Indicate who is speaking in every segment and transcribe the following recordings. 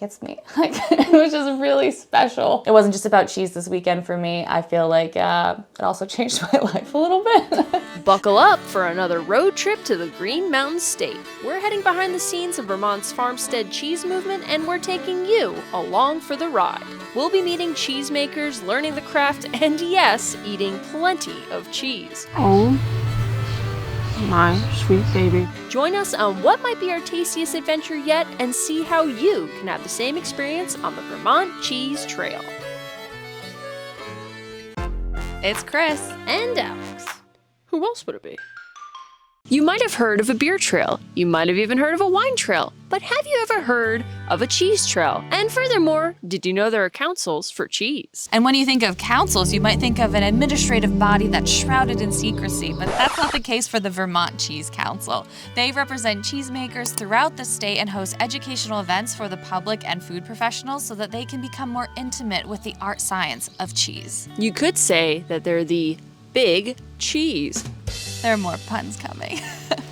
Speaker 1: gets me. Like, it was just really special. It wasn't just about cheese this weekend for me. I feel like it also changed my life a little bit.
Speaker 2: Buckle up for another road trip to the Green Mountain State. We're heading behind the scenes of Vermont's farmstead cheese movement, and we're taking you along for the ride. We'll be meeting cheesemakers, learning the craft, and yes, eating plenty of cheese.
Speaker 3: Oh, my sweet baby.
Speaker 2: Join us on what might be our tastiest adventure yet and see how you can have the same experience on the Vermont Cheese Trail.
Speaker 1: It's Chris.
Speaker 2: And Alex. Who else would it be? You might have heard of a beer trail. You might have even heard of a wine trail. But have you ever heard of a cheese trail? And furthermore, did you know there are councils for cheese?
Speaker 1: And when you think of councils, you might think of an administrative body that's shrouded in secrecy, but that's not the case for the Vermont Cheese Council. They represent cheesemakers throughout the state and host educational events for the public and food professionals so that they can become more intimate with the art science of cheese.
Speaker 2: You could say that they're the big cheese.
Speaker 1: There are more puns coming.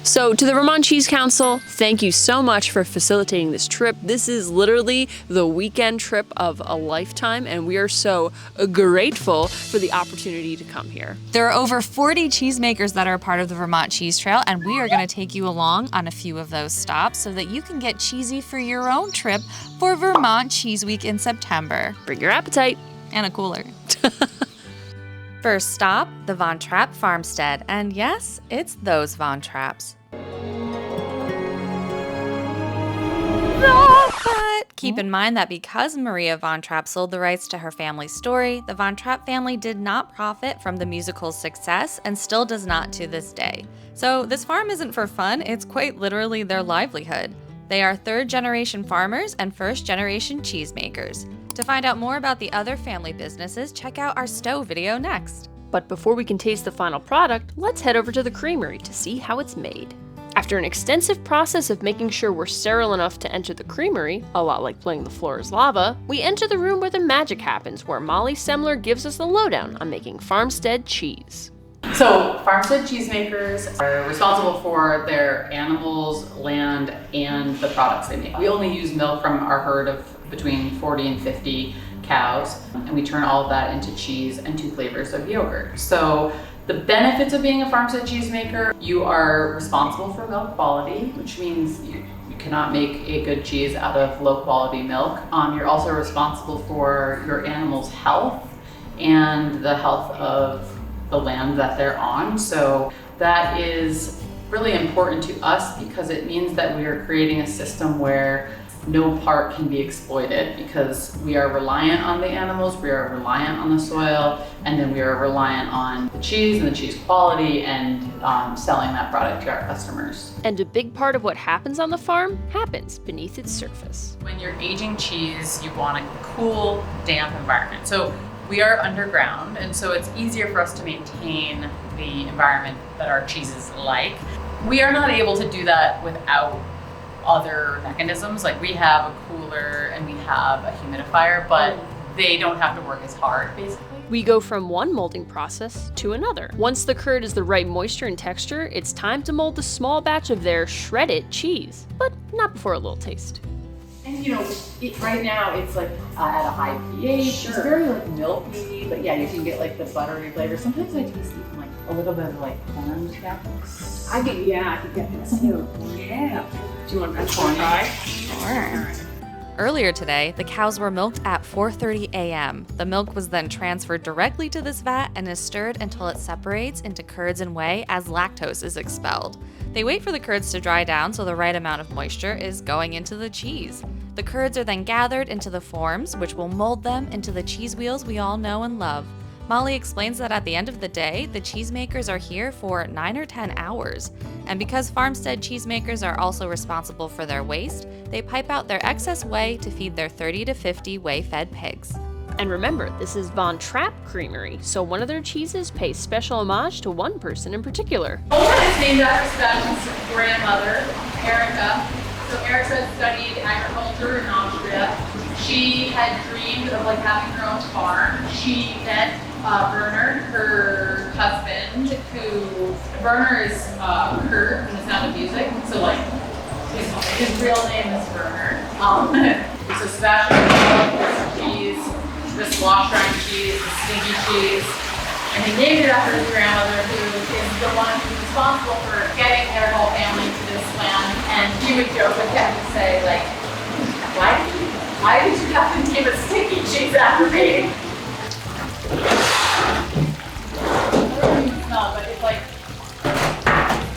Speaker 2: So to the Vermont Cheese Council, thank you so much for facilitating this trip. This is literally the weekend trip of a lifetime, and we are so grateful for the opportunity to come here.
Speaker 1: There are over 40 cheesemakers that are a part of the Vermont Cheese Trail, and we are going to take you along on a few of those stops so that you can get cheesy for your own trip for Vermont Cheese Week in September.
Speaker 2: Bring your appetite.
Speaker 1: And a cooler. First stop, the Von Trapp Farmstead. And yes, it's those Von Trapps. But keep in mind that because Maria Von Trapp sold the rights to her family's story, the Von Trapp family did not profit from the musical's success and still does not to this day. So this farm isn't for fun, it's quite literally their livelihood. They are third-generation farmers and first-generation cheesemakers. To find out more about the other family businesses, check out our Stowe video next.
Speaker 2: But before we can taste the final product, let's head over to the creamery to see how it's made. After an extensive process of making sure we're sterile enough to enter the creamery, a lot like playing the floor is lava, we enter the room where the magic happens, where Molly Semler gives us the lowdown on making farmstead cheese.
Speaker 4: So farmstead cheesemakers are responsible for their animals, land, and the products they make. We only use milk from our herd of between 40 and 50 cows, and we turn all of that into cheese and 2 flavors of yogurt. So the benefits of being a farmstead cheesemaker, you are responsible for milk quality, which means you cannot make a good cheese out of low quality milk. You're also responsible for your animal's health and the health of the land that they're on. So that is really important to us because it means that we are creating a system where no part can be exploited, because we are reliant on the animals, we are reliant on the soil, and then we are reliant on the cheese and the cheese quality and selling that product to our customers.
Speaker 2: And a big part of what happens on the farm happens beneath its surface.
Speaker 4: When you're aging cheese, you want a cool, damp environment. So we are underground, and so it's easier for us to maintain the environment that our cheeses like. We are not able to do that without other mechanisms. Like, we have a cooler and we have a humidifier, but they don't have to work as hard, basically.
Speaker 2: We go from one molding process to another. Once the curd is the right moisture and texture, it's time to mold the small batch of their shredded cheese, but not before a little taste.
Speaker 5: And right now it's like at a high pH. Sure. It's very like milky, but yeah, you can get like the buttery flavor. Sometimes I taste even like a little bit of like corn kernels. I could get this too. Yeah. Do you want that to try?
Speaker 1: Sure. Earlier today, the cows were milked at 4:30 a.m. The milk was then transferred directly to this vat and is stirred until it separates into curds and whey as lactose is expelled. They wait for the curds to dry down so the right amount of moisture is going into the cheese. The curds are then gathered into the forms, which will mold them into the cheese wheels we all know and love. Molly explains that at the end of the day, the cheesemakers are here for 9 or 10 hours. And because farmstead cheesemakers are also responsible for their waste, they pipe out their excess whey to feed their 30 to 50 whey-fed pigs.
Speaker 2: And remember, this is Von Trapp Creamery, so one of their cheeses pays special homage to one person in particular.
Speaker 4: Owen is named after Sebastian's grandmother, Erica. So Erica studied agriculture in Austria. She had dreamed of having her own farm. She met Werner, her husband, Werner is Kurt in The Sound of Music. So his real name is Werner. So Sebastian this cheese, this wash-rind cheese, the stinky cheese, and he named it after his grandmother, who is the one who's responsible for getting their whole family to this land. And he would joke with him to say, like, why did you have to name it stinky cheese after me? I don't know if you can smell it, but it's like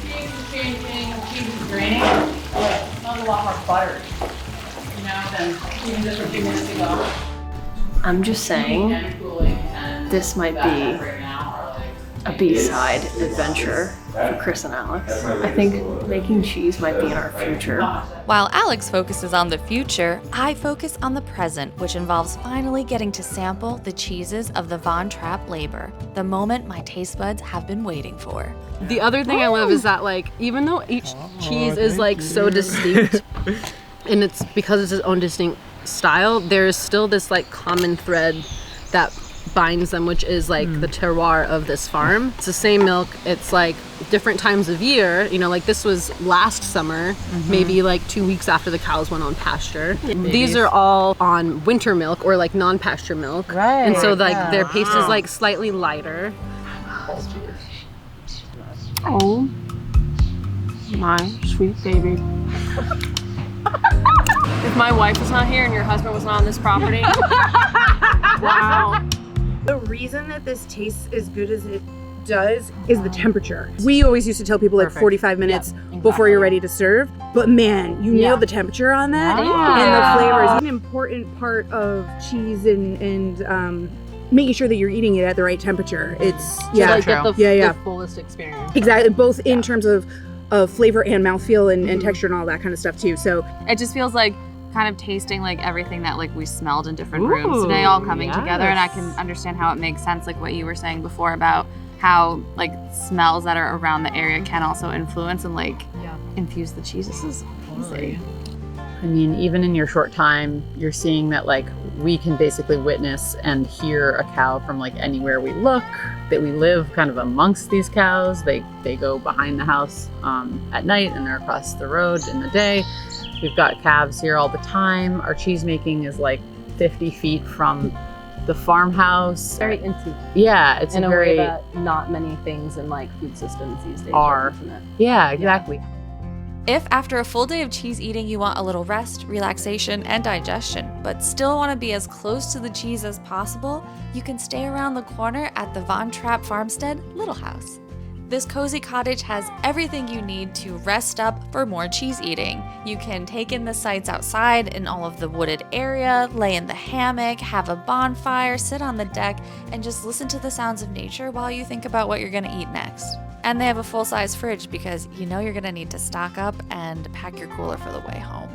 Speaker 4: cheese is changing, cheese is draining. It smells a lot more buttery, you know, than even just a few minutes ago.
Speaker 2: I'm just saying, this might be a B-side adventure for Chris and Alex. I think making cheese might be in our future.
Speaker 1: While Alex focuses on the future, I focus on the present, which involves finally getting to sample the cheeses of the Von Trapp labor, the moment my taste buds have been waiting for.
Speaker 3: The other thing I love is that, like, even though each cheese is like so distinct, and it's because it's its own distinct style, there's still this like common thread that binds them, which is like the terroir of this farm. It's the same milk. It's like different times of year, you know, like this was last summer, maybe like 2 weeks after the cows went on pasture. These are all on winter milk or like non-pasture milk.
Speaker 5: Right.
Speaker 3: And so like their paste is like slightly lighter. Oh my sweet baby.
Speaker 2: If my wife was not here and your husband was not on this property, wow.
Speaker 6: The reason that this tastes as good as it does is the temperature. We always used to tell people like 45 minutes before you're ready to serve, but man, you nailed the temperature on that. And the flavor is an important part of cheese and making sure that you're eating it at the right temperature. It's
Speaker 3: Like get the fullest experience.
Speaker 6: Exactly, both in terms of flavor and mouthfeel and texture and all that kind of stuff too. So
Speaker 1: It just feels like kind of tasting like everything that like we smelled in different rooms today all coming together, and I can understand how it makes sense, like what you were saying before about how like smells that are around the area can also influence and like infuse the cheese. This is easy.
Speaker 4: I mean, even in your short time, you're seeing that like we can basically witness and hear a cow from like anywhere we look, that we live kind of amongst these cows. They go behind the house at night and they're across the road in the day. We've got calves here all the time. Our cheese making is like 50 feet from the farmhouse.
Speaker 3: Very intimate.
Speaker 4: Yeah, it's
Speaker 3: in a
Speaker 4: very,
Speaker 3: way that not many things in like food systems these days
Speaker 4: are.
Speaker 3: intimate.
Speaker 4: Yeah, exactly.
Speaker 1: If after a full day of cheese eating you want a little rest, relaxation, and digestion, but still want to be as close to the cheese as possible, you can stay around the corner at the Von Trapp Farmstead Little House. This cozy cottage has everything you need to rest up for more cheese eating. You can take in the sights outside in all of the wooded area, lay in the hammock, have a bonfire, sit on the deck, and just listen to the sounds of nature while you think about what you're gonna eat next. And they have a full-size fridge because you know you're gonna need to stock up and pack your cooler for the way home.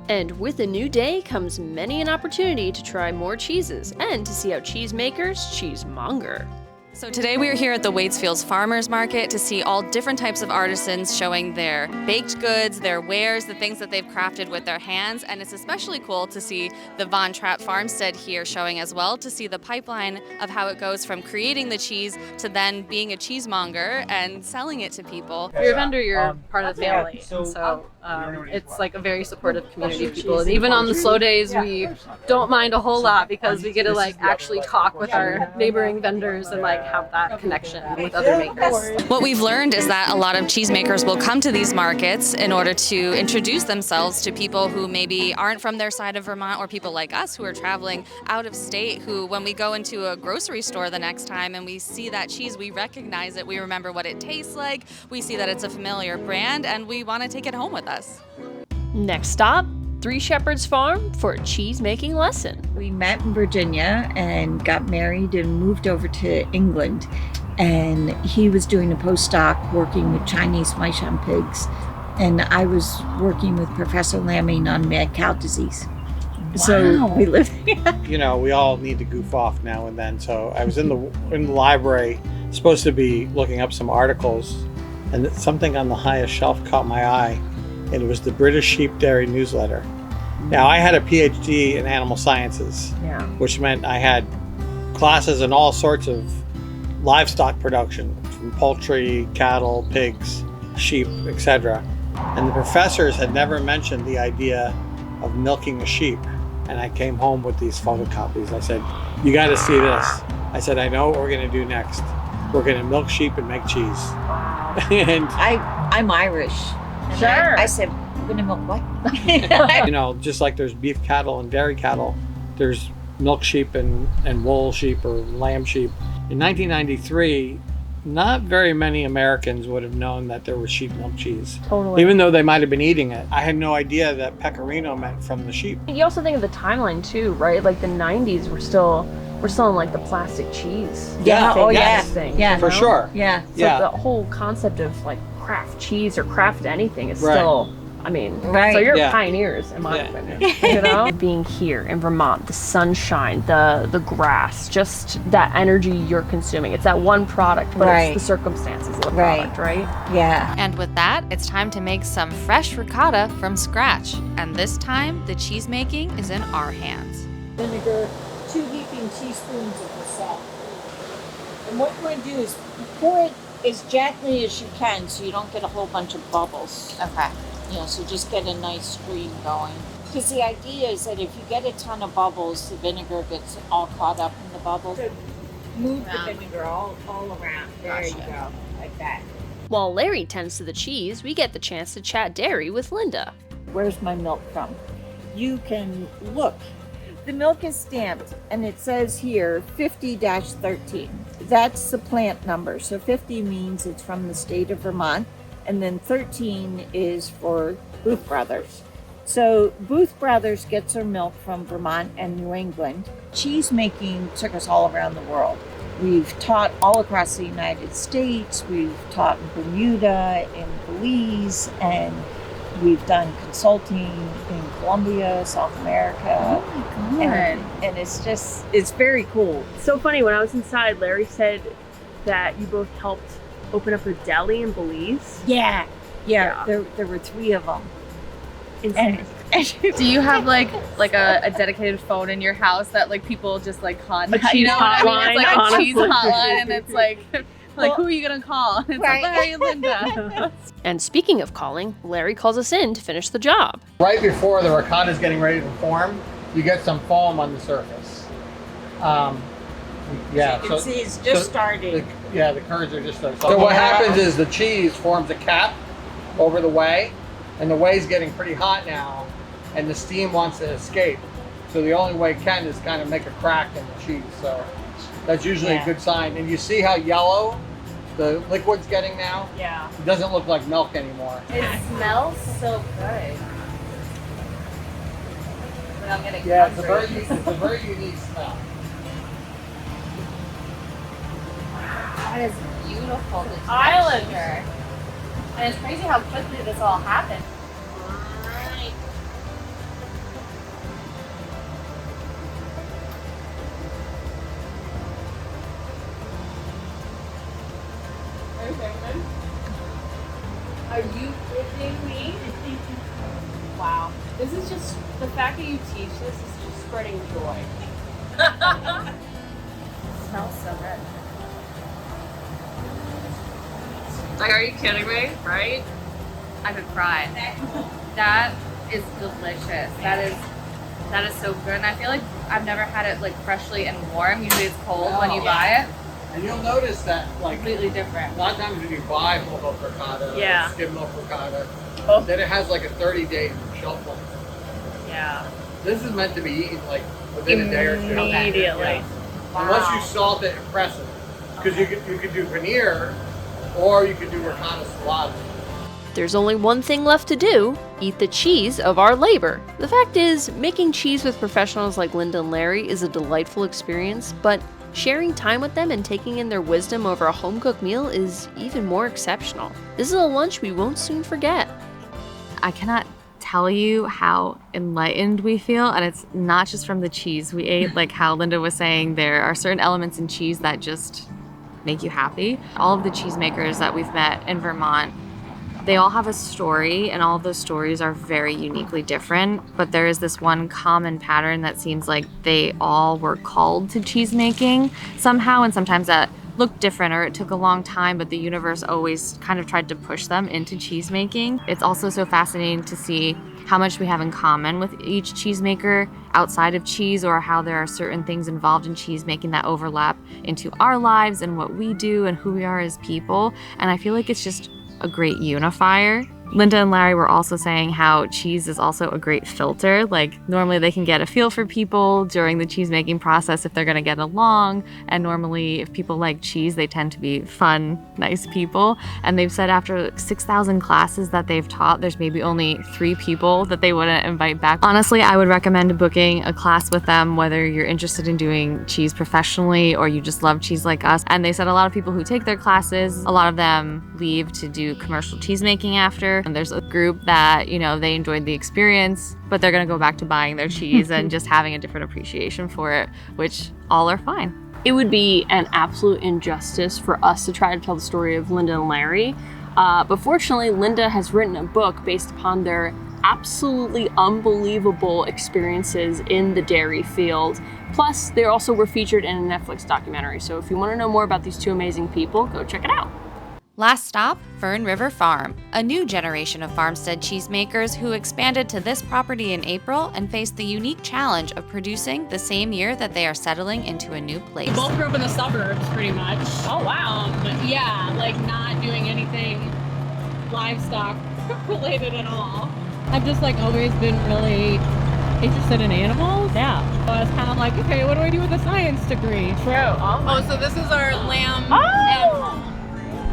Speaker 2: And with a new day comes many an opportunity to try more cheeses and to see how cheesemakers cheesemonger.
Speaker 1: So today we are here at the Waitsfield Farmers Market to see all different types of artisans showing their baked goods, their wares, the things that they've crafted with their hands. And it's especially cool to see the Von Trapp Farmstead here showing as well, to see the pipeline of how it goes from creating the cheese to then being a cheesemonger and selling it to people.
Speaker 3: If you're a vendor, you're part of the family, and so it's like a very supportive community of people. And even on the slow days, we don't mind a whole lot because we get to like actually talk with our neighboring vendors and like have that connection with other makers.
Speaker 1: What we've learned is that a lot of cheesemakers will come to these markets in order to introduce themselves to people who maybe aren't from their side of Vermont, or people like us who are traveling out of state, who when we go into a grocery store the next time and we see that cheese, we recognize it, we remember what it tastes like, we see that it's a familiar brand, and we want to take it home with us.
Speaker 2: Next stop, Three Shepherds Farm for a cheese-making lesson.
Speaker 7: We met in Virginia and got married and moved over to England. And he was doing a postdoc working with Chinese Meishan pigs. And I was working with Professor Lamming on mad cow disease. Wow. So we lived.
Speaker 8: You know, we all need to goof off now and then. So I was in the library, supposed to be looking up some articles, and something on the highest shelf caught my eye. And it was the British Sheep Dairy Newsletter. Now, I had a PhD in animal sciences, which meant I had classes in all sorts of livestock production, from poultry, cattle, pigs, sheep, etc. And the professors had never mentioned the idea of milking a sheep. And I came home with these photocopies. I said, you got to see this. I said, I know what we're going to do next. We're going to milk sheep and make cheese. And
Speaker 7: I'm Irish. And
Speaker 2: Sure.
Speaker 7: I said, we're going to milk what?
Speaker 8: you know, just like there's beef cattle and dairy cattle, there's milk sheep and wool sheep or lamb sheep. In 1993, not very many Americans would have known that there was sheep milk cheese.
Speaker 2: Totally.
Speaker 8: Even though they might have been eating it. I had no idea that pecorino meant from the sheep.
Speaker 2: You also think of the timeline too, right? Like the 90s, we're still in like the plastic cheese.
Speaker 8: Yeah.
Speaker 2: thing,
Speaker 7: Oh, yeah.
Speaker 2: thing,
Speaker 7: Yeah.
Speaker 2: you
Speaker 8: For
Speaker 2: know?
Speaker 8: sure.
Speaker 7: Yeah.
Speaker 2: So
Speaker 8: Yeah.
Speaker 2: the whole concept of like craft cheese or craft anything is
Speaker 8: Right.
Speaker 2: still, I mean,
Speaker 7: Right.
Speaker 2: so you're
Speaker 8: Yeah.
Speaker 2: pioneers in my
Speaker 8: Yeah.
Speaker 2: opinion. You know, being here in Vermont, the sunshine, the grass, just that energy you're consuming. It's that one product, but
Speaker 7: Right.
Speaker 2: it's the circumstances of the
Speaker 7: Right.
Speaker 2: product, right?
Speaker 7: Yeah.
Speaker 1: And with that, it's time to make some fresh ricotta from scratch. And this time, the cheese making is in our hands.
Speaker 9: Vinegar, 2 heaping teaspoons of the salt. And what you're going to do is pour it as gently as you can so you don't get a whole bunch of bubbles.
Speaker 1: Okay.
Speaker 9: You know, so just get a nice stream going. Because the idea is that if you get a ton of bubbles, the vinegar gets all caught up in the bubbles. So move the vinegar all around. There you go, like that.
Speaker 2: While Larry tends to the cheese, we get the chance to chat dairy with Linda.
Speaker 7: Where's my milk from? You can look. The milk is stamped and it says here 50-13. That's the plant number. So 50 means it's from the state of Vermont, and then 13 is for Booth Brothers. So Booth Brothers gets their milk from Vermont and New England. Cheese making took us all around the world. We've taught all across the United States. We've taught in Bermuda, in Belize, and we've done consulting in Colombia, South America.
Speaker 2: Oh my
Speaker 7: And it's very cool.
Speaker 2: So funny, when I was inside, Larry said that you both helped open up a deli in Belize.
Speaker 7: Yeah.
Speaker 2: Yeah.
Speaker 7: There were 3 of them.
Speaker 2: Insane.
Speaker 10: Do you have like a dedicated phone in your house that like people just like contact?
Speaker 2: A cheese
Speaker 10: You know what I mean? It's like
Speaker 2: hotline,
Speaker 10: a cheese
Speaker 2: honestly.
Speaker 10: hotline, and it's like who are you gonna call? And it's
Speaker 7: Right.
Speaker 10: like Larry and Linda.
Speaker 2: And speaking of calling, Larry calls us in to finish the job.
Speaker 8: Right before the ricotta is getting ready to form, you get some foam on the surface. Yeah,
Speaker 9: You can see it's just starting.
Speaker 8: The curds are just starting. So what happens is the cheese forms a cap over the whey, and the whey's getting pretty hot now, and the steam wants to escape. So the only way it can is kind of make a crack in the cheese. So that's usually a good sign. And you see how yellow the liquid's getting now?
Speaker 2: Yeah.
Speaker 8: It doesn't look like milk anymore.
Speaker 10: It smells so good. But I'm getting
Speaker 8: Yeah, it's
Speaker 10: hungry.
Speaker 8: a very unique smell.
Speaker 10: That is beautiful. The
Speaker 2: Island.
Speaker 10: texture. And it's crazy how quickly this all happened.
Speaker 2: Are you kidding me? Wow. This is just, the fact that you teach this is just spreading joy.
Speaker 10: Smells so good. Like, are you kidding me? Right? I could cry. That is delicious. That is so good. And I feel like I've never had it like freshly and warm. Usually it's cold when you buy it.
Speaker 8: And you'll notice that, like,
Speaker 10: Completely different.
Speaker 8: a lot of times when you buy whole milk ricotta,
Speaker 2: Yeah.
Speaker 8: or skim milk ricotta,
Speaker 2: Oh.
Speaker 8: then it has like a 30-day shelf life.
Speaker 2: Yeah.
Speaker 8: This is meant to be eaten like within a day or two.
Speaker 2: Immediately.
Speaker 8: Yeah. And once you salt it, impress it. Because you could do veneer, or you could do ricotta salata.
Speaker 2: There's only one thing left to do: eat the cheese of our labor. The fact is, making cheese with professionals like Linda and Larry is a delightful experience, but sharing time with them and taking in their wisdom over a home-cooked meal is even more exceptional. This is a lunch we won't soon forget.
Speaker 1: I cannot tell you how enlightened we feel, and it's not just from the cheese we ate. Like how Linda was saying, there are certain elements in cheese that just make you happy. All of the cheesemakers that we've met in Vermont, they all have a story, and all of those stories are very uniquely different, but there is this one common pattern that seems like they all were called to cheese making somehow, and sometimes that looked different or it took a long time, but the universe always kind of tried to push them into cheese making. It's also so fascinating to see how much we have in common with each cheesemaker outside of cheese, or how there are certain things involved in cheese making that overlap into our lives and what we do and who we are as people. And I feel like it's just a great unifier. Linda and Larry were also saying how cheese is also a great filter. Like, normally they can get a feel for people during the cheese making process if they're gonna get along. And normally if people like cheese, they tend to be fun, nice people. And they've said after 6,000 classes that they've taught, there's maybe only 3 people that they wouldn't invite back. Honestly, I would recommend booking a class with them, whether you're interested in doing cheese professionally or you just love cheese like us. And they said a lot of people who take their classes, a lot of them leave to do commercial cheese making after. And there's a group that, you know, they enjoyed the experience, but they're gonna go back to buying their cheese and just having a different appreciation for it, which all are fine.
Speaker 2: It would be an absolute injustice for us to try to tell the story of Linda and Larry. But fortunately, Linda has written a book based upon their absolutely unbelievable experiences in the dairy field. Plus, they also were featured in a Netflix documentary. So if you want to know more about these 2 amazing people, go check it out.
Speaker 1: Last stop, Fern River Farm, a new generation of farmstead cheesemakers who expanded to this property in April and faced the unique challenge of producing the same year that they are settling into a new place.
Speaker 11: We both grew up in the suburbs, pretty much.
Speaker 2: Oh, wow.
Speaker 11: Yeah, like not doing anything livestock related at all. I've just like always been really interested in animals. Yeah. So I was kind of like, okay, what do I do with a science degree?
Speaker 2: True.
Speaker 3: Oh, so this is our lamb.
Speaker 11: Oh!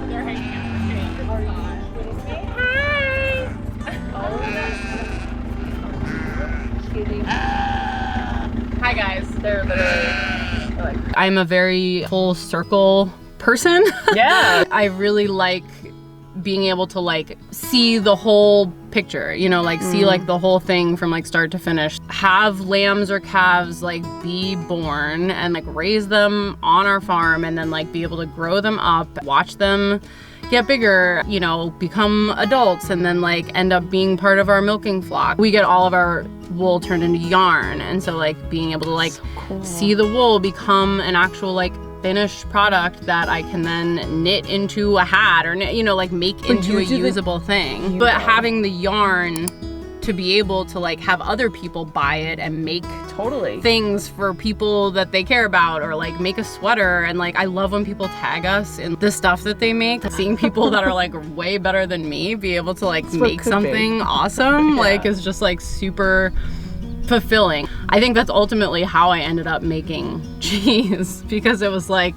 Speaker 11: They're hanging out.
Speaker 3: Hi guys. They're literally I'm a very full circle person. Yeah. I really like being able to like see the whole picture, you know, like see like the whole thing from like start to finish. Have lambs or calves like be born and like raise them on our farm, and then like be able to grow them up, watch them get bigger, you know, become adults, and then like end up being part of our milking flock. We get all of our wool turned into yarn, and so like being able to like see the wool become an actual like finished product that I can then knit into a hat or, you know, like make into a usable thing. But having the yarn to be able to like have other people buy it and make things for people that they care about, or like make a sweater. And like I love when people tag us in the stuff that they make. Seeing people that are like way better than me be able to like make something awesome like is just like super fulfilling. I think that's ultimately how I ended up making cheese, because it was like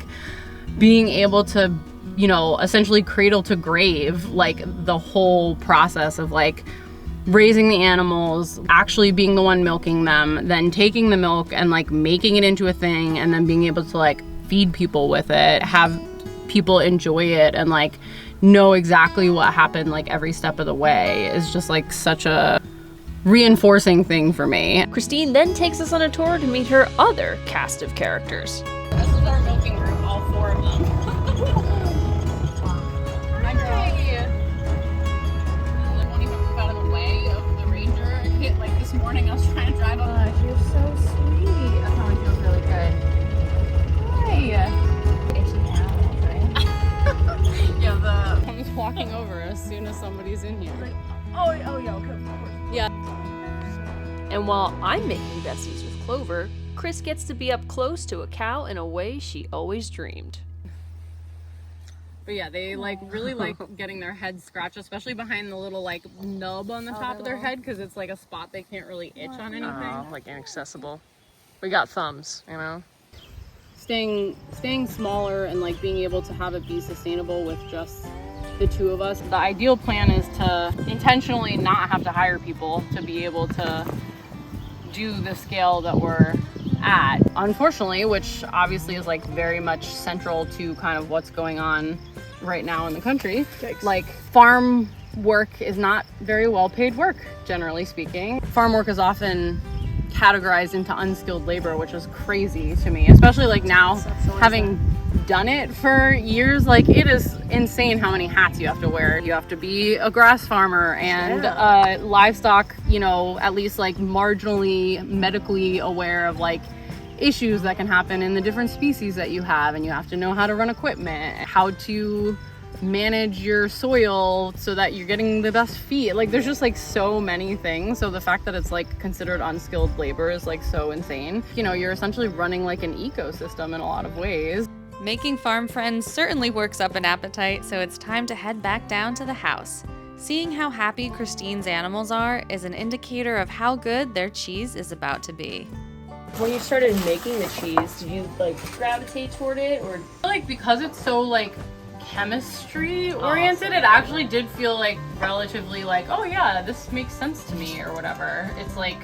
Speaker 3: being able to, you know, essentially cradle to grave, like the whole process of like raising the animals, actually being the one milking them, then taking the milk and like making it into a thing, and then being able to like feed people with it, have people enjoy it, and like know exactly what happened like every step of the way is just like such a reinforcing thing for me.
Speaker 2: Christine then takes us on a tour to meet her other cast of characters.
Speaker 11: This is our milking room, all 4 of them. Hi, girl. I won't even move out of the way of the ranger. Like this morning, I was trying to drive up.
Speaker 5: Gosh, you're so sweet. That probably feels really good. Hi. Itchy animals, right?
Speaker 11: Yeah, I was walking over as soon as somebody's in here.
Speaker 5: Like, oh yeah, okay, of course.
Speaker 11: Yeah.
Speaker 2: And while I'm making besties with Clover, Chris gets to be up close to a cow in a way she always dreamed.
Speaker 3: But yeah, they like really like getting their heads scratched, especially behind the little like nub on the top of their head, because it's like a spot they can't really itch on anything.
Speaker 2: Like inaccessible. We got thumbs, you know?
Speaker 3: Staying smaller and like being able to have it be sustainable with just the 2 of us. The ideal plan is to intentionally not have to hire people to be able to do the scale that we're at. Unfortunately, which obviously is like very much central to kind of what's going on right now in the country. Yikes. Like farm work is not very well paid work, generally speaking. Farm work is often categorized into unskilled labor, which is crazy to me, especially like now having done it for years. Like it is insane how many hats you have to wear. You have to be a grass farmer and livestock, you know, at least like marginally medically aware of like issues that can happen in the different species that you have, and you have to know how to run equipment, how to manage your soil so that you're getting the best feed. Like there's just like so many things. So the fact that it's like considered unskilled labor is like so insane. You know, you're essentially running like an ecosystem in a lot of ways.
Speaker 1: Making farm friends certainly works up an appetite, so it's time to head back down to the house. Seeing how happy Christine's animals are is an indicator of how good their cheese is about to be.
Speaker 2: When you started making the cheese, did you like gravitate toward it, or
Speaker 3: Like because it's so like chemistry oriented, it actually did feel like relatively like, oh yeah, this makes sense to me or whatever. It's like,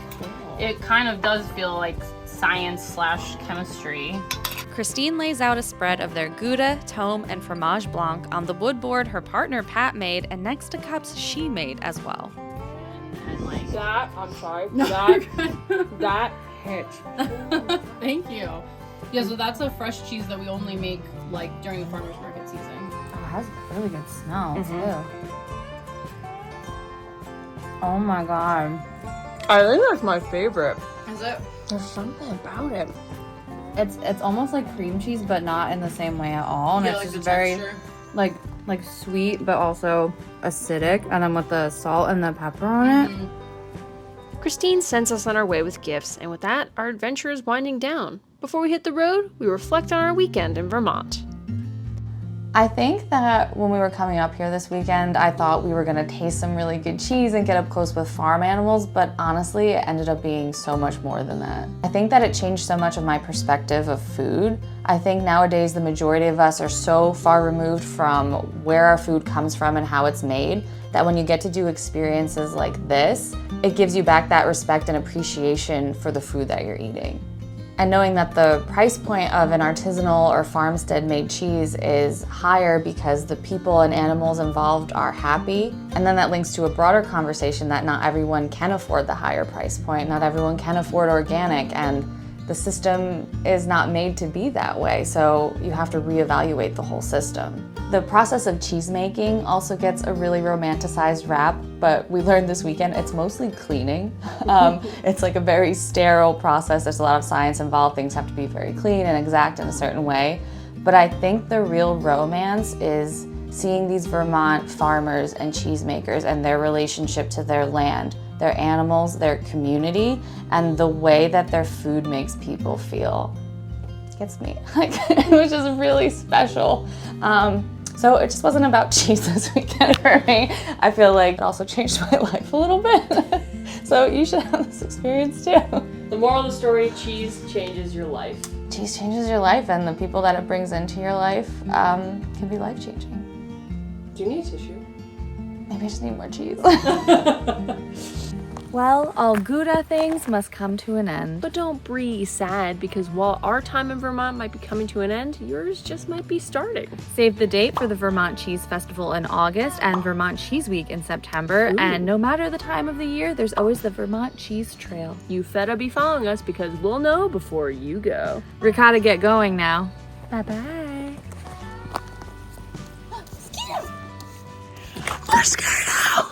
Speaker 3: it kind of does feel like science/chemistry.
Speaker 1: Christine lays out a spread of their Gouda, Tome, and Fromage Blanc on the wood board her partner Pat made, and next to cups she made as well.
Speaker 2: and like that? I'm sorry, that hits.
Speaker 3: Thank you. Yeah, so that's a fresh cheese that we only make like during the farmers market season.
Speaker 12: Oh, it has really good smell too. Oh my god.
Speaker 2: I think that's my favorite.
Speaker 3: Is it?
Speaker 12: There's something about it. It's almost like cream cheese, but not in the same way at all. And
Speaker 3: Yeah,
Speaker 12: it's
Speaker 3: like
Speaker 12: just
Speaker 3: the
Speaker 12: very
Speaker 3: texture.
Speaker 12: like sweet, but also acidic. And then with the salt and the pepper on it.
Speaker 2: Christine sends us on our way with gifts, and with that, our adventure is winding down. Before we hit the road, we reflect on our weekend in Vermont.
Speaker 12: I think that when we were coming up here this weekend, I thought we were gonna taste some really good cheese and get up close with farm animals, but honestly, it ended up being so much more than that. I think that it changed so much of my perspective of food. I think nowadays the majority of us are so far removed from where our food comes from and how it's made, that when you get to do experiences like this, it gives you back that respect and appreciation for the food that you're eating. And knowing that the price point of an artisanal or farmstead made cheese is higher because the people and animals involved are happy. And then that links to a broader conversation that not everyone can afford the higher price point, not everyone can afford organic, and the system is not made to be that way, so you have to reevaluate the whole system. The process of cheese making also gets a really romanticized rap, but we learned this weekend it's mostly cleaning. It's like a very sterile process. There's a lot of science involved. Things have to be very clean and exact in a certain way. But I think the real romance is seeing these Vermont farmers and cheesemakers and their relationship to their land, their animals, their community, and the way that their food makes people feel. It gets me. It was just really special. So it just wasn't about cheese this weekend for me. I feel like it also changed my life a little bit. So you should have this experience too.
Speaker 2: The moral of the story, cheese changes your life.
Speaker 12: Cheese changes your life, and the people that it brings into your life can be life-changing.
Speaker 2: Do you need a tissue?
Speaker 12: Maybe I just need more cheese.
Speaker 1: Well, all Gouda things must come to an end.
Speaker 2: But don't be sad, because while our time in Vermont might be coming to an end, yours just might be starting.
Speaker 1: Save the date for the Vermont Cheese Festival in August and Vermont Cheese Week in September.
Speaker 2: Ooh.
Speaker 1: And no matter the time of the year, there's always the Vermont Cheese Trail.
Speaker 2: You better be following us, because we'll know before you go.
Speaker 1: Ricotta, get going now. Bye-bye.
Speaker 12: We're scared out.